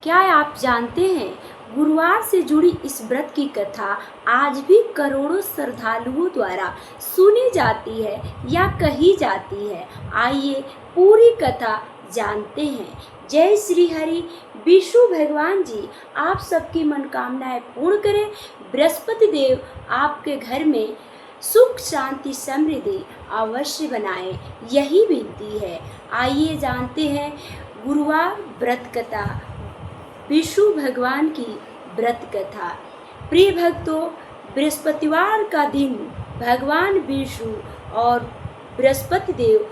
क्या आप जानते हैं गुरुवार से जुड़ी इस व्रत की कथा आज भी करोड़ों श्रद्धालुओं द्वारा सुनी जाती है या कही जाती है। आइए पूरी कथा जानते हैं। जय श्री हरि। विष्णु भगवान जी आप सबकी मनोकामनाएं पूर्ण करें। बृहस्पति देव आपके घर में सुख शांति समृद्धि अवश्य बनाए, यही विनती है। आइए जानते हैं गुरुवार व्रत कथा, विष्णु भगवान की व्रत कथा। प्रिय भक्तों, बृहस्पतिवार का दिन भगवान विष्णु और बृहस्पति देव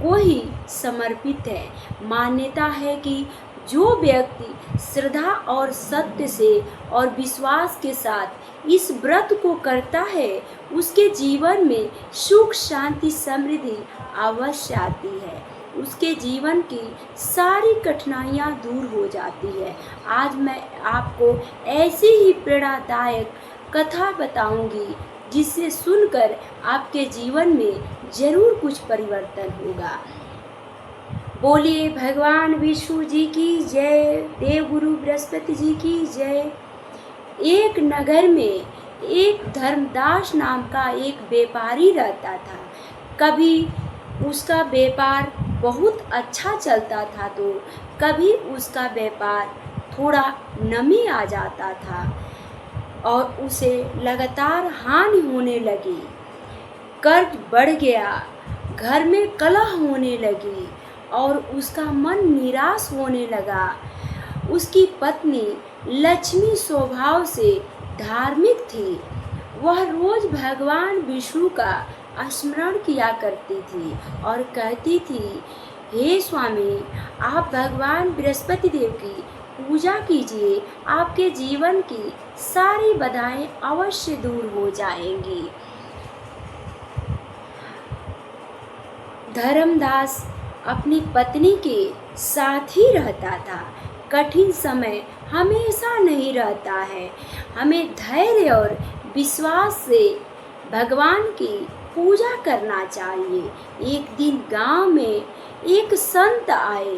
को ही समर्पित है। मान्यता है कि जो व्यक्ति श्रद्धा और सत्य से और विश्वास के साथ इस व्रत को करता है, उसके जीवन में सुख शांति समृद्धि अवश्य आती है। उसके जीवन की सारी कठिनाइयाँ दूर हो जाती है। आज मैं आपको ऐसी ही प्रेरणादायक कथा बताऊंगी जिसे सुनकर आपके जीवन में जरूर कुछ परिवर्तन होगा। बोलिए भगवान विष्णु जी की जय, देवगुरु बृहस्पति जी की जय। एक नगर में एक धर्मदास नाम का एक व्यापारी रहता था। कभी उसका व्यापार बहुत अच्छा चलता था तो कभी उसका व्यापार थोड़ा नमी आ जाता था और उसे लगातार हानि होने लगी। कर्ज बढ़ गया, घर में कलह होने लगी और उसका मन निराश होने लगा। उसकी पत्नी लक्ष्मी स्वभाव से धार्मिक थी। वह रोज भगवान विष्णु का स्मरण किया करती थी और कहती थी, हे स्वामी, आप भगवान बृहस्पति देव की पूजा कीजिए, आपके जीवन की सारी बाधाएं अवश्य दूर हो जाएंगी। धर्मदास अपनी पत्नी के साथ ही रहता था। कठिन समय हमेशा नहीं रहता है। हमें धैर्य और विश्वास से भगवान की पूजा करना चाहिए। एक दिन गांव में एक संत आए।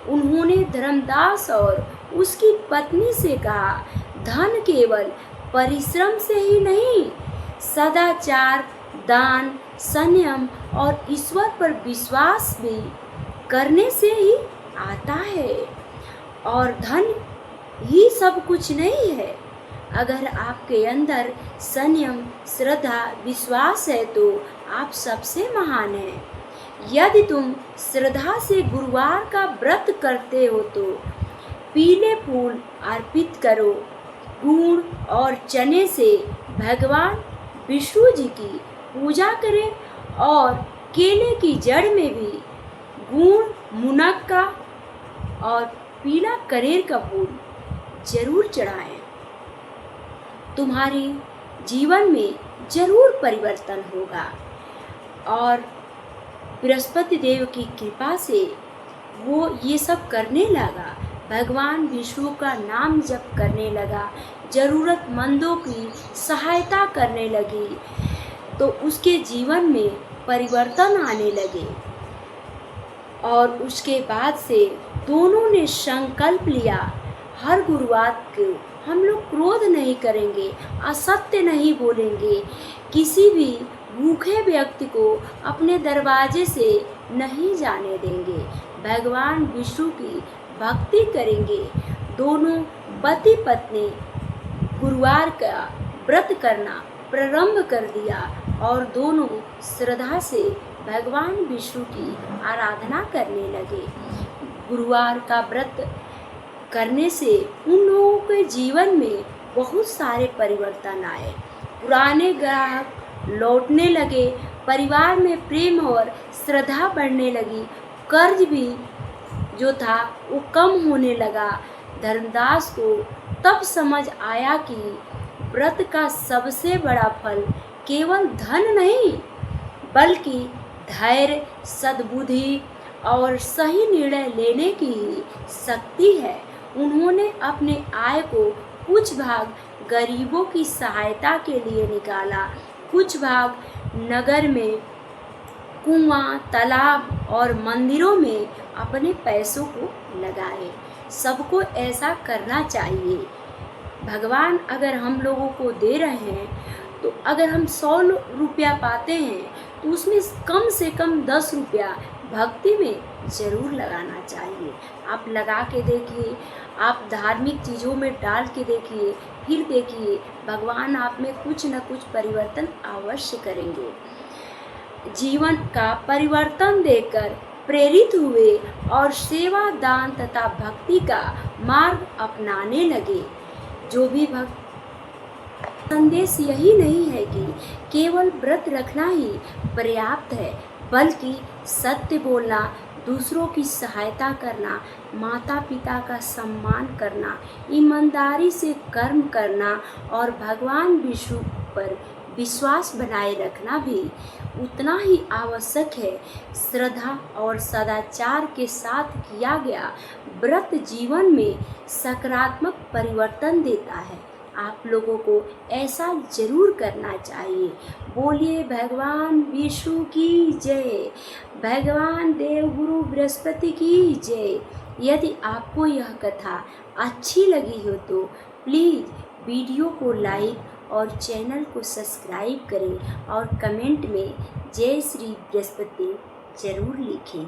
उन्होंने धर्मदास और उसकी पत्नी से कहा, धन केवल परिश्रम से ही नहीं, सदाचार, दान, संयम और ईश्वर पर विश्वास भी करने से ही आता है। और धन ही सब कुछ नहीं है। अगर आपके अंदर संयम, श्रद्धा, विश्वास है तो आप सबसे महान हैं। यदि तुम श्रद्धा से गुरुवार का व्रत करते हो तो पीले फूल अर्पित करो। गुड़ और चने से भगवान विष्णु जी की पूजा करें और केले की जड़ में भी गुड़, मुनक्का और पीला कनेर का फूल जरूर चढ़ाएं। तुम्हारे जीवन में जरूर परिवर्तन होगा। और बृहस्पति देव की कृपा से वो ये सब करने लगा। भगवान विष्णु का नाम जप करने लगा, ज़रूरतमंदों की सहायता करने लगी, तो उसके जीवन में परिवर्तन आने लगे। और उसके बाद से दोनों ने संकल्प लिया, हर गुरुवार को हम लोग क्रोध नहीं करेंगे, असत्य नहीं बोलेंगे, किसी भी भूखे व्यक्ति को अपने दरवाजे से नहीं जाने देंगे, भगवान विष्णु की भक्ति करेंगे। दोनों पति पत्नी गुरुवार का व्रत करना प्रारंभ कर दिया और दोनों श्रद्धा से भगवान विष्णु की आराधना करने लगे। गुरुवार का व्रत करने से उन लोगों के जीवन में बहुत सारे परिवर्तन आए। पुराने ग्राहक लौटने लगे, परिवार में प्रेम और श्रद्धा बढ़ने लगी, कर्ज भी जो था वो कम होने लगा। धर्मदास को तब समझ आया कि व्रत का सबसे बड़ा फल केवल धन नहीं बल्कि धैर्य, सद्बुद्धि और सही निर्णय लेने की ही शक्ति है। उन्होंने अपने आय को कुछ भाग गरीबों की सहायता के लिए निकाला, कुछ भाग नगर में कुआं, तालाब और मंदिरों में अपने पैसों को लगाए। सबको ऐसा करना चाहिए। भगवान अगर हम लोगों को दे रहे हैं तो अगर हम 100 रुपया पाते हैं तो उसमें कम से कम 10 रुपया भक्ति में ज़रूर लगाना चाहिए। आप लगा के देखिए, आप धार्मिक चीज़ों में डाल के देखिए, फिर देखिए भगवान आप में कुछ न कुछ परिवर्तन अवश्य करेंगे। जीवन का परिवर्तन देकर प्रेरित हुए और सेवा, दान तथा भक्ति का मार्ग अपनाने लगे। जो भी भक्त संदेश यही नहीं है कि केवल व्रत रखना ही पर्याप्त है, बल्कि सत्य बोलना, दूसरों की सहायता करना, माता पिता का सम्मान करना, ईमानदारी से कर्म करना और भगवान विष्णु पर विश्वास बनाए रखना भी उतना ही आवश्यक है। श्रद्धा और सदाचार के साथ किया गया व्रत जीवन में सकारात्मक परिवर्तन देता है। आप लोगों को ऐसा जरूर करना चाहिए। बोलिए भगवान विष्णु की जय, भगवान देवगुरु बृहस्पति की जय। यदि आपको यह कथा अच्छी लगी हो तो प्लीज़ वीडियो को लाइक और चैनल को सब्सक्राइब करें और कमेंट में जय श्री बृहस्पति जरूर लिखें।